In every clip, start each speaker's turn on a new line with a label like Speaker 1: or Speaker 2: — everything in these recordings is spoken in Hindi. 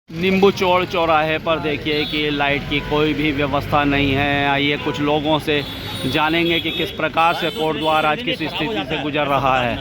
Speaker 1: नींबू चौड़ चौराहे पर देखिए कि लाइट की कोई भी व्यवस्था नहीं है। आइए कुछ लोगों से जानेंगे कि किस प्रकार से कोटद्वार आज किस स्थिति से गुजर रहा है।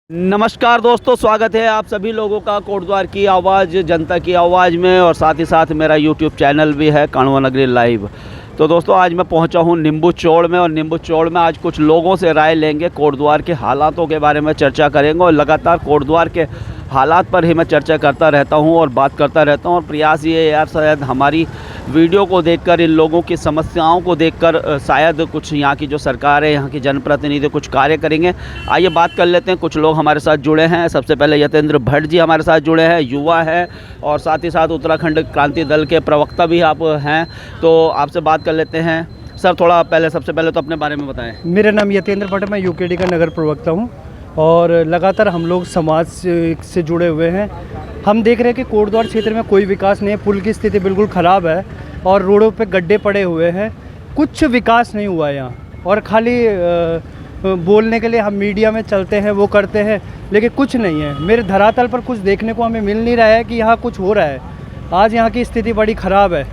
Speaker 1: नमस्कार दोस्तों, स्वागत है आप सभी लोगों का कोटद्वार की आवाज़, जनता की आवाज़ में, और साथ ही साथ मेरा यूट्यूब चैनल भी है कांडवा नगरी लाइव। तो दोस्तों आज मैं पहुंचा हूं नींबू चौड़ में, और नींबू चौड़ में आज कुछ लोगों से राय लेंगे, कोटद्वार के हालातों के बारे में चर्चा करेंगे। और लगातार कोटद्वार के हालात पर ही मैं चर्चा करता रहता हूं और बात करता रहता हूं। और प्रयास ये है यार, शायद हमारी वीडियो को देखकर, इन लोगों की समस्याओं को देखकर शायद कुछ यहाँ की जो सरकार है, यहाँ की जनप्रतिनिधि कुछ कार्य करेंगे। आइए बात कर लेते हैं। कुछ लोग हमारे साथ जुड़े हैं। सबसे पहले यतेंद्र भट्ट जी हमारे साथ जुड़े हैं, युवा है, और साथ ही साथ उत्तराखंड क्रांति दल के प्रवक्ता भी आप हैं। तो आपसे बात कर लेते हैं। सर थोड़ा सबसे पहले तो अपने बारे में बताएं।
Speaker 2: मेरा नाम यतेंद्र भट्ट, मैं यूकेडी का नगर प्रवक्ता हूँ, और लगातार हम लोग समाज से जुड़े हुए हैं। हम देख रहे हैं कि कोटद्वार क्षेत्र में कोई विकास नहीं है। पुल की स्थिति बिल्कुल ख़राब है और रोडों पे गड्ढे पड़े हुए हैं। कुछ विकास नहीं हुआ है यहाँ, और खाली बोलने के लिए हम मीडिया में चलते हैं, वो करते हैं, लेकिन कुछ नहीं है। मेरे धरातल पर कुछ देखने को हमें मिल नहीं रहा है कि यहाँ कुछ हो रहा है। आज यहाँ की स्थिति बड़ी ख़राब है।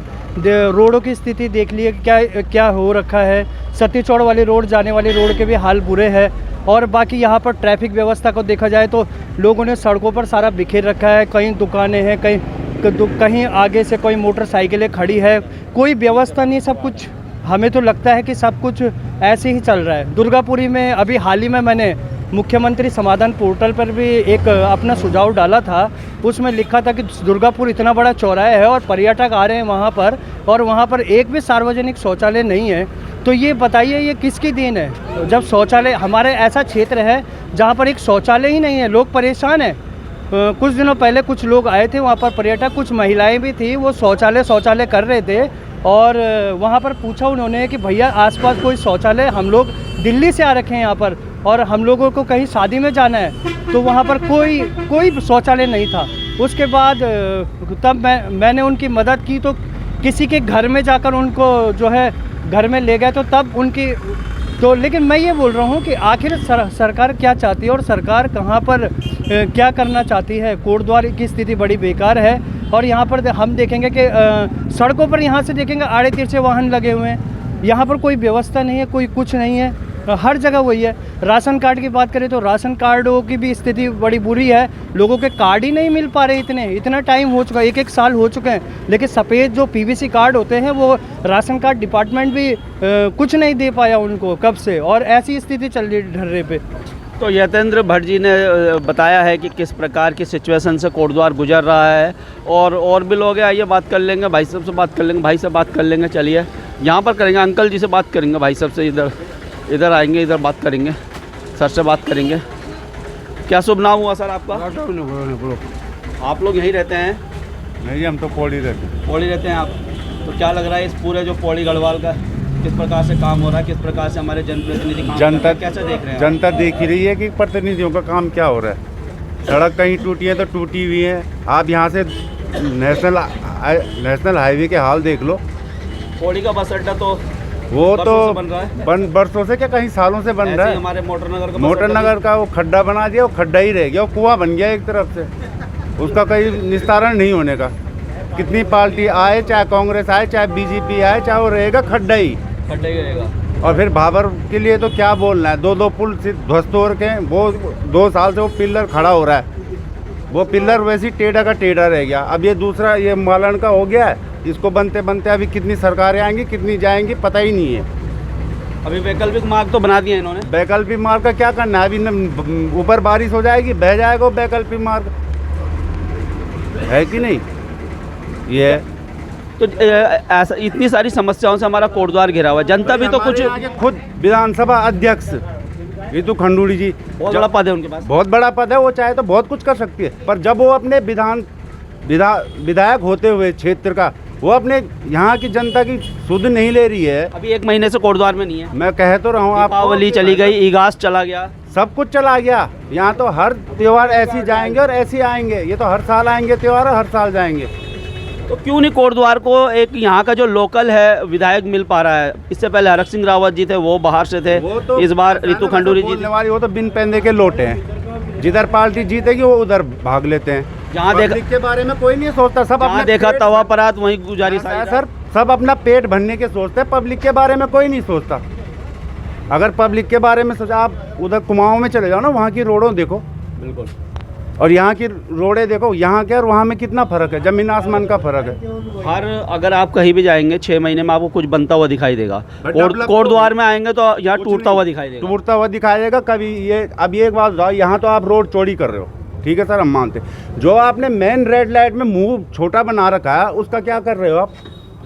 Speaker 2: रोडों की स्थिति देख लिए क्या क्या हो रखा है। सती चौड़ वाली रोड, जाने वाली रोड के भी हाल बुरे हैं। और बाकी यहाँ पर ट्रैफिक व्यवस्था को देखा जाए तो लोगों ने सड़कों पर सारा बिखेर रखा है। कहीं दुकानें हैं, कहीं आगे से कोई मोटरसाइकिलें खड़ी है, कोई व्यवस्था नहीं। सब कुछ हमें तो लगता है कि सब कुछ ऐसे ही चल रहा है। दुर्गापुरी में अभी हाल ही में मैंने मुख्यमंत्री समाधान पोर्टल पर भी एक अपना सुझाव डाला था। उसमें लिखा था कि दुर्गापुर इतना बड़ा चौराहा है और पर्यटक आ रहे हैं वहाँ पर, और वहाँ पर एक भी सार्वजनिक शौचालय नहीं है। तो ये बताइए ये किसकी देन है? जब शौचालय, हमारे ऐसा क्षेत्र है जहाँ पर एक शौचालय ही नहीं है, लोग परेशान हैं। कुछ दिनों पहले कुछ लोग आए थे वहाँ पर, पर्यटक, कुछ महिलाएं भी थी, वो शौचालय कर रहे थे। और वहाँ पर पूछा उन्होंने कि भैया आसपास कोई शौचालय, हम लोग दिल्ली से आ रखे हैं यहाँ पर और हम लोगों को कहीं शादी में जाना है, तो वहाँ पर कोई शौचालय नहीं था। उसके बाद तब मैंने उनकी मदद की, तो किसी के घर में जाकर उनको जो है घर में ले गए, तो तब उनकी तो। लेकिन मैं ये बोल रहा हूँ कि आखिर सरकार क्या चाहती है और सरकार कहाँ पर क्या करना चाहती है। कोटद्वार की स्थिति बड़ी बेकार है, और यहाँ पर हम देखेंगे कि सड़कों पर यहाँ से देखेंगे आड़े तिरछे वाहन लगे हुए हैं। यहाँ पर कोई व्यवस्था नहीं है, कोई कुछ नहीं है, हर जगह वही है। राशन कार्ड की बात करें तो राशन कार्डों की भी स्थिति बड़ी बुरी है। लोगों के कार्ड ही नहीं मिल पा रहे। इतना टाइम हो चुका है, एक साल हो चुके हैं, लेकिन सफ़ेद जो पीवीसी कार्ड होते हैं वो राशन कार्ड डिपार्टमेंट भी कुछ नहीं दे पाया उनको कब से, और ऐसी स्थिति चल रही ढर्रे पे।
Speaker 1: तो यतेंद्र भट्ट जी ने बताया है कि किस प्रकार की सिचुएशन से कोटद्वार गुजर रहा है, और भी लोग हैं। आइए बात कर लेंगे, भाई साहब से बात कर लेंगे, भाई से बात कर लेंगे। चलिए यहाँ पर करेंगे, अंकल जी से बात करेंगे, भाई साहब से इधर आएंगे, इधर बात करेंगे, सर से बात करेंगे। क्या शुभ नाम हुआ सर आपका? आप लोग यहीं रहते हैं?
Speaker 3: नहीं, हम तो पौड़ी रहते हैं। आप तो क्या लग रहा है इस पूरे जो पौड़ी गढ़वाल का किस प्रकार से काम हो रहा है, किस प्रकार से हमारे जनप्रतिनिधि काम जनता कैसे देख रहे हैं? जनता देख ही रही है कि प्रतिनिधियों का काम क्या हो रहा है। सड़क कहीं टूटी है तो टूटी हुई है। आप यहाँ से नेशनल हाईवे के हाल देख लो।
Speaker 1: पौड़ी का बस अड्डा तो
Speaker 3: वो तो
Speaker 1: बन रहा है,
Speaker 3: बरसों से, क्या कहीं सालों से बन रहा है।
Speaker 1: हमारे
Speaker 3: मोटर नगर का वो खड्डा बना दिया, वो खड्डा ही रह गया, वो कुआं बन गया एक तरफ से, उसका कहीं निस्तारण नहीं होने का। कितनी पार्टी आए, चाहे कांग्रेस आए, चाहे बीजेपी आए, चाहे वो रहेगा खड्डा ही रहेगा। और फिर भाबर के लिए तो क्या बोलना है। दो पुल ध्वस्त हो रखे हैं। वो 2 साल से वो पिलर खड़ा हो रहा है, वो पिलर वैसे टेढ़ा का टेढ़ा रह गया। अब ये दूसरा, ये मालन का हो गया है। इसको बनते बनते अभी कितनी सरकारें आएंगी, कितनी जाएंगी, पता ही नहीं है।
Speaker 1: अभी वैकल्पिक मार्ग तो बना दिया इन्होंने।
Speaker 3: वैकल्पिक मार्ग का क्या करना है? अभी ऊपर बारिश हो जाएगी, बह जाएगा वैकल्पिक मार्ग, है कि नहीं? ये
Speaker 1: तो ऐसा इतनी सारी समस्याओं से हमारा कोटद्वार घिरा हुआ है। जनता भी तो कुछ,
Speaker 3: खुद विधानसभा अध्यक्ष रितु खंडूड़ी जी,
Speaker 1: बहुत बड़ा पद है उनके पास,
Speaker 3: बहुत बड़ा पद है। वो चाहे तो बहुत कुछ कर सकती है, पर जब वो अपने विधायक होते हुए क्षेत्र का, वो अपने यहाँ की जनता की सुध नहीं ले रही है।
Speaker 1: अभी 1 महीने से कोटद्वार में नहीं है।
Speaker 3: मैं कह तो रहा हूँ, आप
Speaker 1: दीपावली चली गई, ईगास चला गया,
Speaker 3: सब कुछ चला गया। यहाँ तो हर त्यौहार ऐसे जाएंगे और ऐसे आएंगे। ये तो हर साल आएंगे त्यौहार और हर साल जाएंगे।
Speaker 1: तो क्यों नहीं कोटद्वार को एक यहाँ का जो लोकल है विधायक मिल पा रहा है? इससे पहले हरक सिंह रावत जी थे, वो बाहर से थे, तो इस बार रितु खंडूरी जी।
Speaker 3: वो तो बिन पैंदे के लोटे हैं। जिधर पार्टी जीतेगी वो उधर भाग लेते हैं।
Speaker 1: जहाँ देखा
Speaker 3: पब्लिक के बारे में कोई नहीं सोचता, सब
Speaker 1: जहाँ
Speaker 3: अपने
Speaker 1: देखा
Speaker 3: पेट
Speaker 1: तवा परात वहीं गुजारी
Speaker 3: ऐसा है
Speaker 1: सारी
Speaker 3: सर, सब अपना पेट भरने के सोचते हैं, पब्लिक के बारे में कोई नहीं सोचता। अगर पब्लिक के बारे में सोचा, आप उधर कुमाऊं में चले जाओ ना, वहाँ की रोडों देखो
Speaker 1: बिल्कुल।
Speaker 3: और यहाँ की रोडें देखो, यहाँ के और वहाँ में कितना फ़र्क है, ज़मीन आसमान का फ़र्क है।
Speaker 1: हर अगर आप कहीं भी जाएंगे 6 महीने में आपको कुछ बनता हुआ दिखाई देगा।
Speaker 3: डेवलप
Speaker 1: कोटद्वार में आएंगे तो यहाँ टूटता हुआ दिखाई देगा।
Speaker 3: टूटता हुआ दिखाई देगा कभी। ये अब ये एक बात बताओ, यहाँ तो आप रोड चौड़ी कर रहे हो, ठीक है सर, हम मानते हैं। जो आपने मेन रेड लाइट में मुंह छोटा बना रखा है, उसका क्या कर रहे हो आप?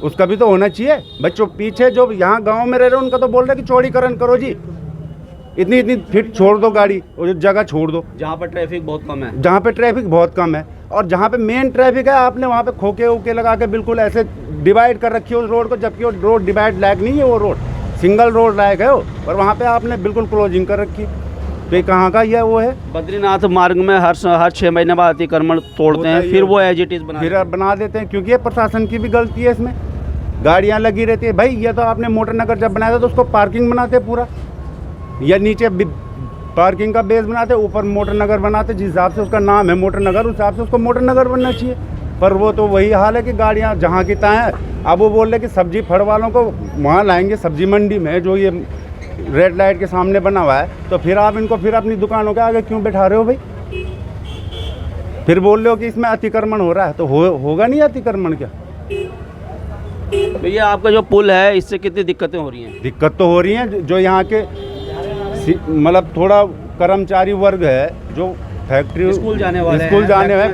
Speaker 3: उसका भी तो होना चाहिए। बच्चों पीछे जो यहाँ गांव में रह रहे हो, उनका तो बोल रहे कि चौड़ीकरण करो जी, इतनी इतनी फीट छोड़ दो गाड़ी, और जगह छोड़ दो
Speaker 1: जहाँ पर ट्रैफिक बहुत कम है,
Speaker 3: जहाँ पे ट्रैफिक बहुत कम है। और जहाँ पे मेन ट्रैफिक है, आपने वहाँ पे खोखे ओके लगा के बिल्कुल ऐसे डिवाइड कर रखी है उस रोड को, जबकि वो रोड डिवाइड लायक नहीं है, वो रोड सिंगल रोड लायक है वो, और वहाँ पे आपने बिल्कुल क्लोजिंग कर रखी। तो ये कहाँ का ये वो है?
Speaker 1: बद्रीनाथ मार्ग में हर 6 महीने बाद अतिक्रमण तोड़ते हैं, फिर वो एज इट इज
Speaker 3: बना देते हैं, क्योंकि ये प्रशासन की भी गलती है इसमें। गाड़ियाँ लगी रहती है भाई। ये तो आपने मोटर नगर जब बनाया था तो उसको पार्किंग बनाते पूरा, या नीचे पार्किंग का बेस बनाते, ऊपर मोटर नगर बनाते। जिस हिसाब से उसका नाम है मोटर नगर, उस हिसाब से उसको मोटर नगर बनना चाहिए। पर वो तो वही हाल है कि गाड़ियाँ जहाँ की तहाँ हैं। अब वो बोल रहे कि सब्जी फड़ वालों को वहाँ लाएंगे सब्जी मंडी में, जो ये रेड लाइट के सामने बना हुआ है, तो फिर आप इनको फिर अपनी दुकानों के आगे क्यों बैठा रहे हो भाई? फिर बोल रहे हो कि इसमें अतिक्रमण हो रहा है, तो होगा नहीं अतिक्रमण क्या?
Speaker 1: तो ये आपका जो पुल है, इससे कितनी दिक्कतें हो रही हैं?
Speaker 3: दिक्कत तो हो रही है। जो यहाँ के मतलब थोड़ा कर्मचारी वर्ग है, जो फैक्ट्री
Speaker 1: स्कूल जाने वाले
Speaker 3: हैं,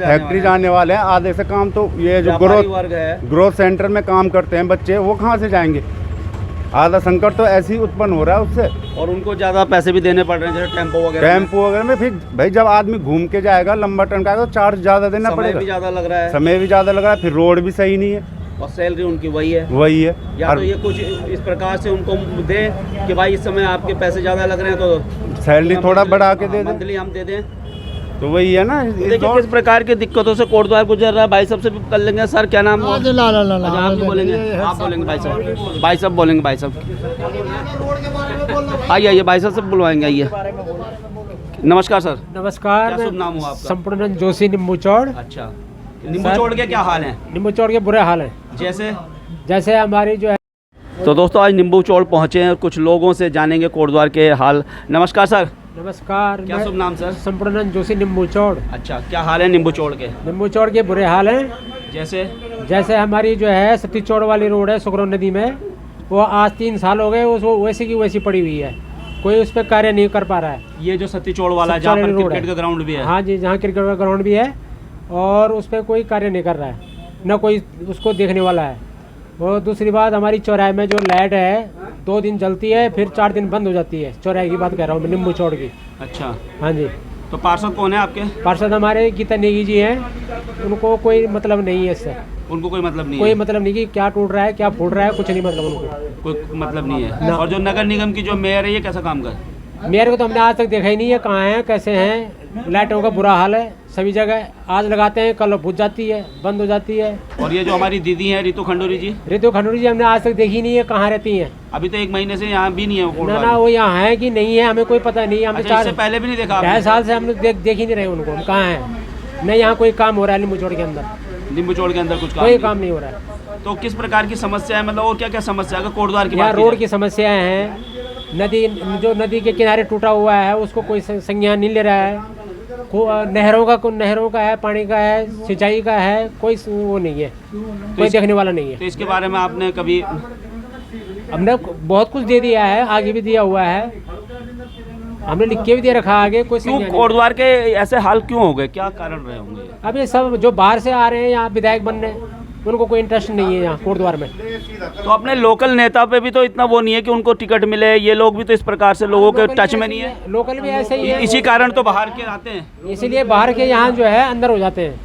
Speaker 3: फैक्ट्री जाने वाले हैं, आधे से काम तो ये जो
Speaker 1: वर्ग है,
Speaker 3: ग्रोथ सेंटर में काम करते हैं बच्चे, वो कहाँ से जाएंगे? आधा संकट तो ऐसे ही उत्पन्न हो रहा है उससे।
Speaker 1: और उनको ज़्यादा पैसे भी देने पड़ रहे हैं, जैसे टेम्पो वगैरह
Speaker 3: में। फिर भाई जब आदमी घूम के जाएगा, लंबा टर्न का, तो चार्ज ज़्यादा देना पड़ेगा,
Speaker 1: समय भी ज़्यादा लग रहा है,
Speaker 3: फिर रोड भी सही नहीं है,
Speaker 1: और सैलरी उनकी वही है। या तो ये कुछ इस प्रकार से उनको दे कि भाई इस समय आपके पैसे ज़्यादा लग रहे हैं तो
Speaker 3: सैलरी थोड़ा बढ़ा के दे दें,
Speaker 1: मंथली हम दे दें।
Speaker 3: तो वही है ना।
Speaker 1: देखिए किस प्रकार की दिक्कतों से कोटद्वार गुजर रहा है। भाई साहब से भी कर लेंगे। सर क्या नाम है? आप नहीं बोलेंगे, आप बोलेंगे भाई साहब बोलेंगे। भाई साहब आइए भाई साहब से बुलवाएंगे। आइए, नमस्कार सर।
Speaker 4: नमस्कार,
Speaker 1: क्या शुभ नाम हुआ आपका?
Speaker 4: संपूर्ण जोशी निम्बूचौड़।
Speaker 1: अच्छा, निम्बूचौड़ के क्या हाल है?
Speaker 4: निम्बूचौड़ के बुरे हाल हैं, जैसे हमारी जो है।
Speaker 1: तो दोस्तों आज निम्बूचौड़ पहुंचे हैं और कुछ लोगों से जानेंगे कोटद्वार के हाल। नमस्कार सर।
Speaker 4: नमस्कार,
Speaker 1: क्या शुभ नाम सर?
Speaker 4: संपूर्ण जोशी निम्बूचौड़।
Speaker 1: अच्छा, क्या हाल है निम्बूचौड़ के?
Speaker 4: निम्बूचौड़ के बुरे हाल हैं, जैसे हमारी जो है सतीचौड़ वाली रोड है सुखरो नदी में, वो आज 3 साल हो गए, वो वैसी की वैसी पड़ी हुई है, कोई उस पर कार्य नहीं कर पा रहा है।
Speaker 1: ये जो सतीचौड़ वाला है, जहाँ पर क्रिकेट का ग्राउंड भी है?
Speaker 4: हाँ जी, जहाँ क्रिकेट का ग्राउंड भी है, और उस पर कोई कार्य नहीं कर रहा है, न कोई उसको देखने वाला है। और दूसरी बात, हमारी चौराहे में जो लाइट है 2 दिन जलती है, फिर 4 दिन बंद हो जाती है। चौराहे की बात कर रहा हूँ मैं, निम्बूचौड़ की।
Speaker 1: अच्छा,
Speaker 4: हाँ जी।
Speaker 1: तो पार्षद कौन है आपके?
Speaker 4: पार्षद हमारे गीता नेगी जी हैं, उनको कोई मतलब नहीं है इससे।
Speaker 1: उनको कोई मतलब नहीं
Speaker 4: कोई
Speaker 1: है?
Speaker 4: मतलब नहीं कि क्या टूट रहा है, क्या फूट रहा है, कुछ नहीं मतलब उनको,
Speaker 1: कोई मतलब नहीं है। और जो नगर निगम की जो मेयर है, ये कैसा काम कर?
Speaker 4: मेयर को तो हमने आज तक देखा ही नहीं है, कहाँ है, कैसे हैं। लाइटों का बुरा हाल है सभी जगह, आज लगाते हैं कल बुझ जाती है, बंद हो जाती है।
Speaker 1: और ये जो हमारी दीदी है रितु खंडूरी जी,
Speaker 4: हमने आज तक देखी नहीं है, कहाँ रहती हैं।
Speaker 1: अभी तो 1 महीने से यहाँ भी नहीं है।
Speaker 4: ना वो यहाँ है कि नहीं है हमें कोई पता नहीं। हमने
Speaker 1: अच्छा, इससे पहले भी नहीं देखा?
Speaker 4: 2.5 साल से हम लोग देख ही नहीं रहे उनको, हम कहाँ हैं। नहीं यहाँ कोई काम हो रहा है निम्बूचौड़ के अंदर,
Speaker 1: निम्बूचौड़ के अंदर कुछ
Speaker 4: कोई काम नहीं हो रहा है।
Speaker 1: तो किस प्रकार की समस्या है, मतलब और क्या क्या समस्या है कोटद्वार की?
Speaker 4: यहाँ रोड की समस्याएं हैं, नदी के किनारे टूटा हुआ है, उसको कोई संज्ञान नहीं ले रहा है। नहरों का है, पानी का है, सिंचाई का है, कोई वो नहीं है, कोई देखने वाला नहीं है।
Speaker 1: तो इसके बारे में आपने कभी?
Speaker 4: हमने बहुत कुछ दे दिया है, आगे भी दिया हुआ है, हमने लिख के भी दे रखा आगे। कोई
Speaker 1: क्यों कोटद्वार के ऐसे हाल क्यों हो गए, क्या कारण रहे होंगे?
Speaker 4: अब ये सब जो बाहर से आ रहे हैं यहाँ विधायक बनने, उनको कोई इंटरेस्ट नहीं है यहाँ कोटद्वार में।
Speaker 1: तो अपने लोकल नेता पे भी तो इतना वो नहीं है कि उनको टिकट मिले। ये लोग भी तो इस प्रकार से लोगों के टच में नहीं है।
Speaker 4: लोकल भी ऐसे ही है,
Speaker 1: इसी कारण तो बाहर के आते हैं,
Speaker 4: इसीलिए बाहर के यहाँ जो है अंदर हो जाते हैं।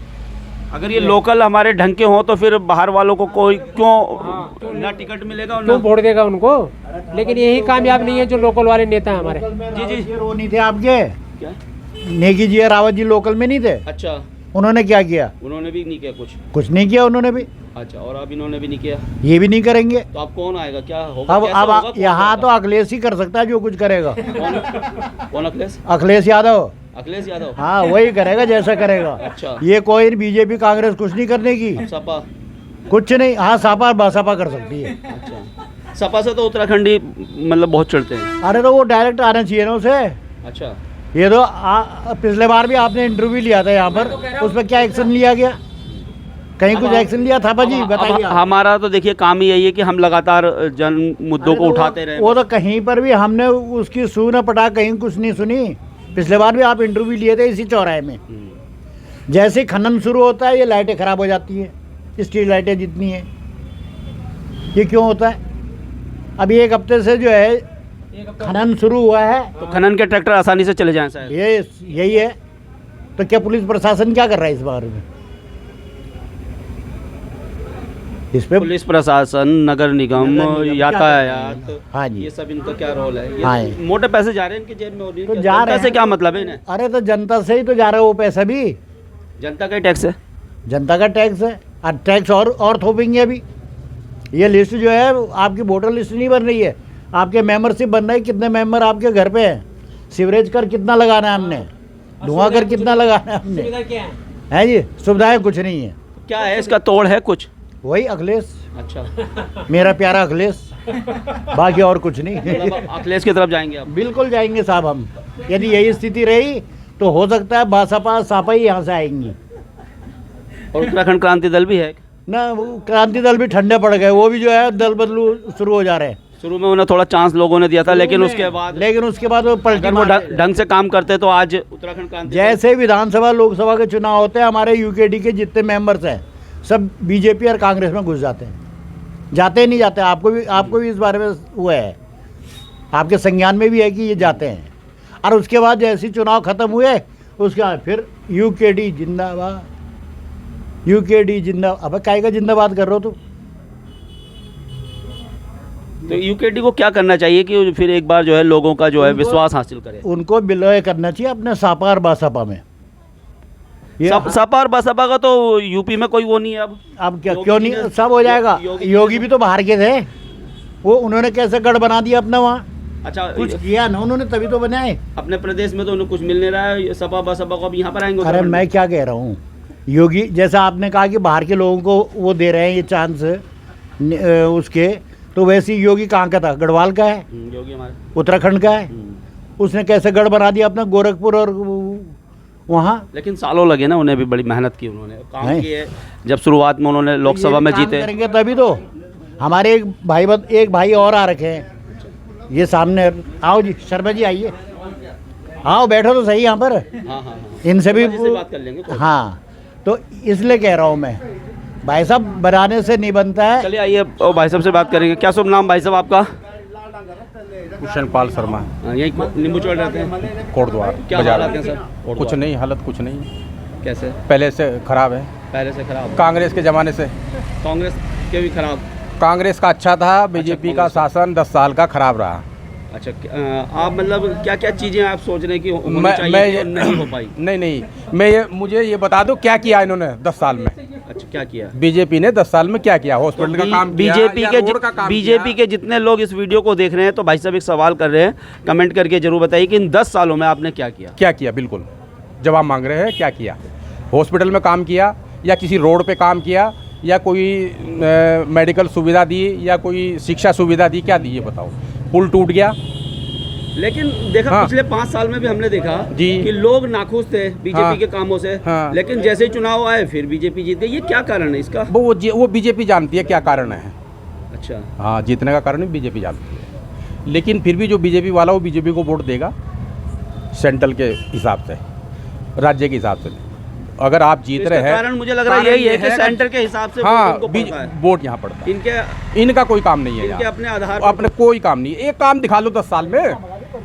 Speaker 1: अगर ये लोकल हमारे ढंग के हों तो फिर बाहर वालों को कोई क्यों ना टिकट मिलेगा और
Speaker 4: क्यों वोट देगा उनको। लेकिन यही कामयाब नहीं है जो लोकल वाले नेता हैं हमारे।
Speaker 1: जी
Speaker 5: वो नहीं थे आपके?
Speaker 1: क्या?
Speaker 5: नेगी जी, रावत जी लोकल में नहीं थे?
Speaker 1: अच्छा,
Speaker 5: उन्होंने क्या किया?
Speaker 1: उन्होंने भी नहीं किया
Speaker 5: कुछ नहीं किया उन्होंने भी।
Speaker 1: अच्छा, और अब इन्होंने भी नहीं किया,
Speaker 5: ये भी नहीं करेंगे।
Speaker 1: तो अब कौन आएगा, क्या होगा?
Speaker 5: अब यहाँ तो अखिलेश ही कर सकता है जो कुछ करेगा।
Speaker 1: कौन अखिलेश?
Speaker 5: अखिलेश यादव।
Speaker 1: अखिलेश यादव।
Speaker 5: हाँ वही करेगा जैसा करेगा।
Speaker 1: अच्छा।
Speaker 5: ये कोई बीजेपी कांग्रेस कुछ नहीं करने की,
Speaker 1: सपा।
Speaker 5: कुछ नहीं। हाँ सपा बसपा कर सकती है।
Speaker 1: अच्छा, सपा से तो उत्तराखंडी मतलब बहुत चढ़ते हैं।
Speaker 5: अरे तो वो डायरेक्ट आना चाहिए ना उसे।
Speaker 1: अच्छा,
Speaker 5: ये तो पिछले बार भी आपने इंटरव्यू लिया था यहाँ पर, उस पर क्या एक्शन लिया गया? कहीं कुछ एक्शन लिया था जी? बताइए।
Speaker 1: हमारा तो देखिए काम ही यही है कि हम लगातार जन मुद्दों को उठाते रहे।
Speaker 5: वो तो कहीं पर भी हमने उसकी सू न पटा, कहीं कुछ नहीं सुनी। पिछले बार भी आप इंटरव्यू लिए थे इसी चौराहे में। जैसे ही खनन शुरू होता है ये लाइटें खराब हो जाती हैं, स्ट्रीट लाइटें जितनी हैं। ये क्यों होता है? अभी एक हफ्ते से जो है खनन शुरू हुआ है,
Speaker 1: तो खनन के ट्रैक्टर आसानी से चले जाएं शायद।
Speaker 5: ये यही है। तो क्या पुलिस प्रशासन क्या कर रहा है इस बारे में? इस पे
Speaker 1: पुलिस प्रशासन, नगर निगम, यातायात,
Speaker 5: हाँ जी,
Speaker 1: ये सब इनका क्या रोल है? ये
Speaker 5: हाँ।
Speaker 1: मोटे पैसे जा रहे हैं इनकी जेब में, और
Speaker 5: तो जा रहे
Speaker 1: से
Speaker 5: हैं।
Speaker 1: क्या मतलब है इन्हें?
Speaker 5: अरे तो जनता से ही तो जा रहा है वो पैसा भी।
Speaker 1: जनता का ही टैक्स है।
Speaker 5: जनता का टैक्स है, और टैक्स और थोपेंगे अभी। ये लिस्ट जो है आपकी वोटर लिस्ट नहीं बन रही है, आपके मेंबरशिप बन रही है। कितने मेंबर आपके घर पे हैं? सीवरेज कर कितना लगाना है हमने? धुआं कर कितना लगाना है हमने? है जी, सुविधाएं कुछ नहीं है।
Speaker 1: क्या है इसका तोड़ है कुछ?
Speaker 5: वही अखिलेश,
Speaker 1: अच्छा,
Speaker 5: मेरा प्यारा अखिलेश, बाकी और कुछ नहीं।
Speaker 1: मतलब अखिलेश की तरफ जाएंगे आप?
Speaker 5: बिल्कुल जाएंगे साहब हम। यदि यही स्थिति रही तो हो सकता है बसपा सापा ही यहाँ से आएंगी।
Speaker 1: और उत्तराखंड क्रांति दल भी है
Speaker 5: ना, वो क्रांति दल भी ठंडे पड़ गए, वो भी जो है दल बदलू शुरू हो जा रहे हैं।
Speaker 1: शुरू में उन्हें थोड़ा चांस लोगों ने दिया था, लेकिन उसके बाद
Speaker 5: वो पलटी
Speaker 1: अगर वो
Speaker 5: मार गए।
Speaker 1: ढंग से काम करते तो आज उत्तराखंड क्रांति
Speaker 5: जैसे विधानसभा लोकसभा के चुनाव होते हैं, हमारे यूकेडी के जितने मेंबर्स हैं सब बीजेपी और कांग्रेस में घुस जाते हैं। जाते ही नहीं जाते। आपको भी इस बारे में हुआ है, आपके संज्ञान में भी है कि ये जाते हैं। और उसके बाद जैसे ही चुनाव खत्म हुए उसके बाद फिर यूकेडी जिंदाबाद, यूकेडी जिंदाबाद। अब काय का जिंदाबाद कर रहे हो तुम?
Speaker 1: तो यूकेडी को क्या करना चाहिए कि फिर एक बार जो है लोगों का जो है विश्वास हासिल करे?
Speaker 5: उनको विलय करना चाहिए अपने सापा और बासपा में। ये
Speaker 1: सपा और बसपा का तो यूपी में कोई वो नहीं है अब
Speaker 5: क्या
Speaker 1: योगी
Speaker 5: क्यों
Speaker 1: जी
Speaker 5: नहीं?
Speaker 1: ने-
Speaker 5: सब हो जाएगा। योगी भी तो बाहर के थे, वो उन्होंने कैसे गढ़ बना दिया अपना वहाँ?
Speaker 1: अच्छा,
Speaker 5: कुछ किया ना उन्होंने, तभी तो बनाए।
Speaker 1: अपने प्रदेश में तो उन्हें कुछ मिल नहीं रहा है। सपा बसपा को अब यहाँ पर आएंगे
Speaker 5: अरे
Speaker 1: उत्तराखंड
Speaker 5: मैं
Speaker 1: में।
Speaker 5: क्या कह रहा हूँ, योगी जैसा आपने कहा कि बाहर के लोगों को वो दे रहे हैं ये चांस उसके, तो वैसे ही योगी कहाँ का था? गढ़वाल का है,
Speaker 1: योगी हमारे
Speaker 5: उत्तराखंड का है। उसने कैसे गढ़ बना दिया अपना गोरखपुर और वहाँ।
Speaker 1: लेकिन सालों लगे ना, उन्हें भी बड़ी मेहनत की, उन्होंने काम
Speaker 5: नहीं।
Speaker 1: किए। जब शुरुआत में उन्होंने लोकसभा में
Speaker 5: काम
Speaker 1: जीते।
Speaker 5: करेंगे तभी तो। हमारे एक भाई और आ रखे हैं ये सामने। आओ जी, शर्मा जी आइए, आओ बैठो तो सही यहाँ पर।
Speaker 1: हाँ,
Speaker 5: इनसे भी
Speaker 1: से बात कर लेंगे।
Speaker 5: हाँ, तो इसलिए कह रहा हूँ मैं, भाई साहब बनाने से नहीं बनता है।
Speaker 1: चलिए आइए और भाई साहब से बात करेंगे। क्या शुभ नाम भाई साहब आपका?
Speaker 6: भूषण पाल शर्मा,
Speaker 1: यही नींबू चौड़ रहते हैं।
Speaker 6: कोटद्वार
Speaker 1: क्या
Speaker 6: बाजार।
Speaker 1: हालात हैं सर?
Speaker 6: कुछ नहीं, हालत कुछ नहीं,
Speaker 1: कैसे?
Speaker 6: पहले से खराब है।
Speaker 1: पहले से खराब?
Speaker 6: कांग्रेस के ज़माने से।
Speaker 1: कांग्रेस के भी खराब?
Speaker 6: कांग्रेस का अच्छा था, बीजेपी का शासन 10 साल का खराब रहा।
Speaker 1: अच्छा, आप मतलब क्या क्या चीज़ें आप सोच रहे हैं कि होनी चाहिए कि नहीं हो पाई?
Speaker 6: नहीं, मुझे ये बता दो क्या किया इन्होंने 10 साल में?
Speaker 1: अच्छा, क्या किया
Speaker 6: बीजेपी ने 10 साल में क्या किया? हॉस्पिटल का काम किया या रोड का काम
Speaker 1: बीजेपी के जितने लोग इस वीडियो को देख रहे हैं, तो भाई साहब एक सवाल कर रहे हैं, कमेंट करके जरूर बताइए कि इन 10 सालों में आपने क्या किया?
Speaker 6: क्या किया? बिल्कुल जवाब मांग रहे हैं, क्या किया? हॉस्पिटल में काम किया, या किसी रोड पे काम किया, या कोई मेडिकल सुविधा दी, या कोई शिक्षा सुविधा दी? क्या दी ये बताओ? पुल टूट गया।
Speaker 1: लेकिन देखा
Speaker 6: हाँ।
Speaker 1: पिछले 5 साल में भी हमने देखा
Speaker 6: जी
Speaker 1: कि लोग नाखुश थे बीजेपी
Speaker 6: हाँ।
Speaker 1: के कामों से।
Speaker 6: हाँ।
Speaker 1: लेकिन जैसे ही चुनाव आए फिर बीजेपी जीत गई। ये क्या कारण है इसका?
Speaker 6: वो बीजेपी जानती है क्या कारण है।
Speaker 1: अच्छा,
Speaker 6: हाँ, जीतने का कारण बीजेपी जानती है। लेकिन फिर भी जो बीजेपी वाला वो बीजेपी को वोट देगा सेंट्रल के हिसाब से, राज्य के हिसाब से। अगर आप जीत रहे हैं,
Speaker 1: कारण मुझे लग रहा है यही है कि सेंटर के हिसाब से
Speaker 6: हाँ,
Speaker 1: वोट इनको पड़ता है।
Speaker 6: वोट यहाँ पड़ता है।
Speaker 1: इनके
Speaker 6: इनका कोई काम नहीं है
Speaker 1: इनके
Speaker 6: यहाँ।
Speaker 1: अपने आधार
Speaker 6: अपने कोई काम नहीं। एक काम दिखा लो 10 साल में,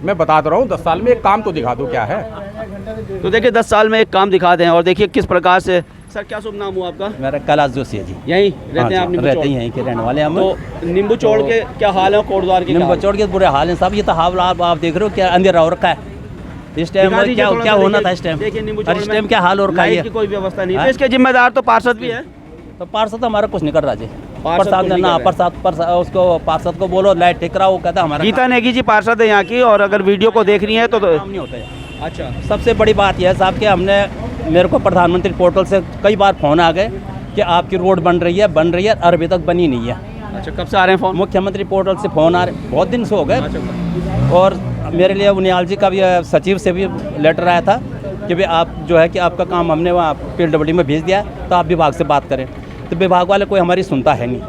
Speaker 6: मैं बता रहा हूँ 10 साल में एक काम तो दिखा दो क्या है।
Speaker 1: तो देखिए 10 साल में एक काम दिखा दें। और देखिए किस प्रकार से। सर क्या शुभ नाम हुआ आपका?
Speaker 7: मेरा कैलाश जोशी है जी।
Speaker 1: यहीं रहते हैं आप? नींबू
Speaker 7: रहते
Speaker 1: चौड़?
Speaker 7: ही यहीं के रहने वाले हैं हम।
Speaker 1: तो नींबू चौड़ के क्या हाल है? कोटद्वार के
Speaker 7: नींबू चौड़ के बुरे हाल हैं साहब। ये तो हाल आप देख रहे हो, क्या अंधेरा हो रखा है इस टाइम। क्या होना था इस टाइम?
Speaker 1: देखिए नींबू
Speaker 7: और इस टाइम क्या हाल हो रखा है?
Speaker 1: की कोई व्यवस्था नहीं है। तो इसके जिम्मेदार तो पार्षद भी है।
Speaker 7: तो पार्षद हमारा कुछ नहीं कर रहा जी।
Speaker 1: पार्षद
Speaker 7: प्रसाद
Speaker 1: कुछ नहीं
Speaker 7: ना,
Speaker 1: कर रहे।
Speaker 7: प्रसाद उसको पार्षद को बोलो लाइट टिक रहा, वो कहता हमारा
Speaker 1: गीता नेगी जी पार्षद है यहाँ की, और अगर वीडियो को देख रही है तो
Speaker 7: काम नहीं होता है।
Speaker 1: अच्छा।
Speaker 7: सबसे बड़ी बात यह है साहब कि हमने मेरे को प्रधानमंत्री पोर्टल से कई बार फ़ोन आ गए कि आपकी रोड बन रही है और अभी तक बनी नहीं है।
Speaker 1: अच्छा, कब से आ रहे हैं फ़ोन?
Speaker 7: मुख्यमंत्री पोर्टल से फ़ोन आ रहे बहुत दिन से हो गए। और मेरे लिए उनियाल जी का भी सचिव से भी लेटर आया था कि भाई आप जो है कि आपका काम हमने वहाँ PWD में भेज दिया है, तो आप विभाग से बात करें। तो विभाग वाले कोई हमारी सुनता है नहीं।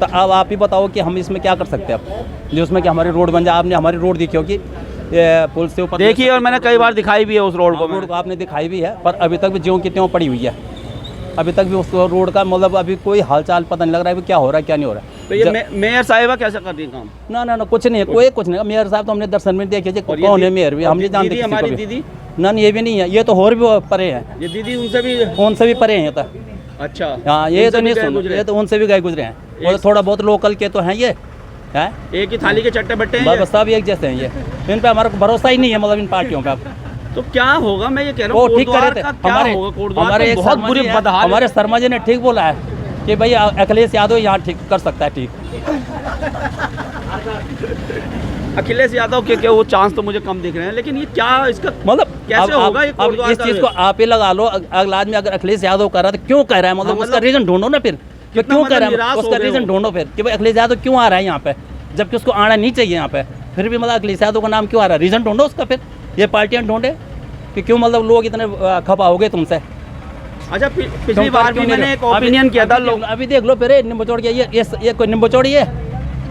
Speaker 7: तो अब आप ही बताओ कि हम इसमें क्या कर सकते हैं अब, जो उसमें कि हमारी रोड बन जाए। आपने हमारी रोड देखी होगी पुल से ऊपर
Speaker 1: देखिए, और मैंने कई बार दिखाई भी है उस रोड को।
Speaker 7: रोड को आपने दिखाई भी है, पर अभी तक भी ज्यों की त्यों पड़ी हुई है। अभी तक भी उस रोड का मतलब अभी कोई हालचाल पता नहीं लग रहा है कि क्या हो रहा है क्या नहीं हो रहा है।
Speaker 1: तो ये मेयर साहिबा कैसा कर रही है काम?
Speaker 7: ना कुछ नहीं है, कोई कुछ नहीं। मेयर साहब तो हमने दर्शन में देखे थे, कौन है मेयर भी हम नहीं जानते।
Speaker 1: हमारी दीदी
Speaker 7: ना ये भी नहीं है, ये तो और भी परे है।
Speaker 1: ये दीदी
Speaker 7: उनसे भी परे हैं। तो
Speaker 1: अच्छा,
Speaker 7: हाँ, ये तो नहीं सुन, ये तो उनसे भी गए गुजरे हैं। और थोड़ा बहुत लोकल के तो हैं ये है,
Speaker 1: एक ही थाली के चट्टे बट्टे हैं।
Speaker 7: बस सब एक जैसे हैं ये। इन पे हमारा भरोसा ही नहीं है, मतलब इन पार्टियों पे।
Speaker 1: तो क्या होगा, मैं ये कह रहा
Speaker 7: वो
Speaker 1: हूँ
Speaker 7: ठीक करे थे हमारे
Speaker 1: बहुत बुरी बदहाल।
Speaker 7: हमारे शर्मा जी ने ठीक बोला है कि भाई अखिलेश यादव यहाँ ठीक कर सकता है। ठीक,
Speaker 1: अखिलेश यादव के वो चांस तो मुझे कम दिख रहे हैं, लेकिन ये क्या इसका
Speaker 7: मतलब
Speaker 1: कैसे होगा ये
Speaker 7: अब इस चीज़ को आप ही लगा लो। अगला आदमी अगर अखिलेश यादव कर रहा है तो क्यों कह रहा है, मतलब उसका रीज़न ढूंढो ना। फिर क्यों कह रहा है, उसका रीज़न ढूंढो फिर कि भाई अखिलेश यादव क्यों आ रहा है यहाँ पे, जबकि उसको आना नहीं चाहिए यहाँ पे। फिर भी मतलब अखिलेश यादव का नाम क्यों आ रहा है, रीज़न ढूंढो उसका। फिर ये पार्टियाँ ढूंढे कि क्यों मतलब लोग इतने खपा हो गए तुमसे।
Speaker 1: अच्छा, पिछली बार भी मैंने एक ओपिनियन किया था लोग।
Speaker 7: अभी देख लो फिर निम्बोचौड़ के ये कोई निम्बोचौड़ी है,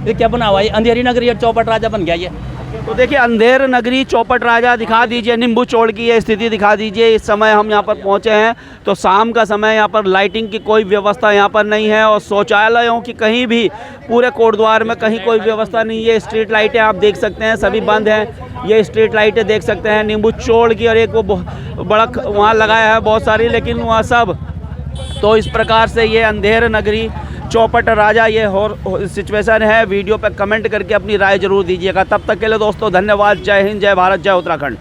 Speaker 7: ये क्या बना हुआ है, अंधेरी नगरी चौपट राजा बन गया ये।
Speaker 1: तो देखिए, अंधेर नगरी चौपट राजा दिखा दीजिए, नींबू चौड़ की ये स्थिति दिखा दीजिए। इस समय हम यहाँ पर पहुँचे हैं तो शाम का समय, यहाँ पर लाइटिंग की कोई व्यवस्था यहाँ पर नहीं है, और शौचालयों की कहीं भी पूरे कोटद्वार में कहीं कोई व्यवस्था नहीं है। स्ट्रीट लाइटें आप देख सकते हैं सभी बंद हैं। ये स्ट्रीट लाइटें देख सकते हैं नींबू चौड़ की, और एक वो बड़ा वहाँ लगाया है बहुत सारी, लेकिन वहाँ सब। तो इस प्रकार से ये अंधेर नगरी चौपट राजा ये और सिचुएशन है। वीडियो पर कमेंट करके अपनी राय जरूर दीजिएगा। तब तक के लिए दोस्तों धन्यवाद। जय हिंद, जय भारत, जय उत्तराखंड।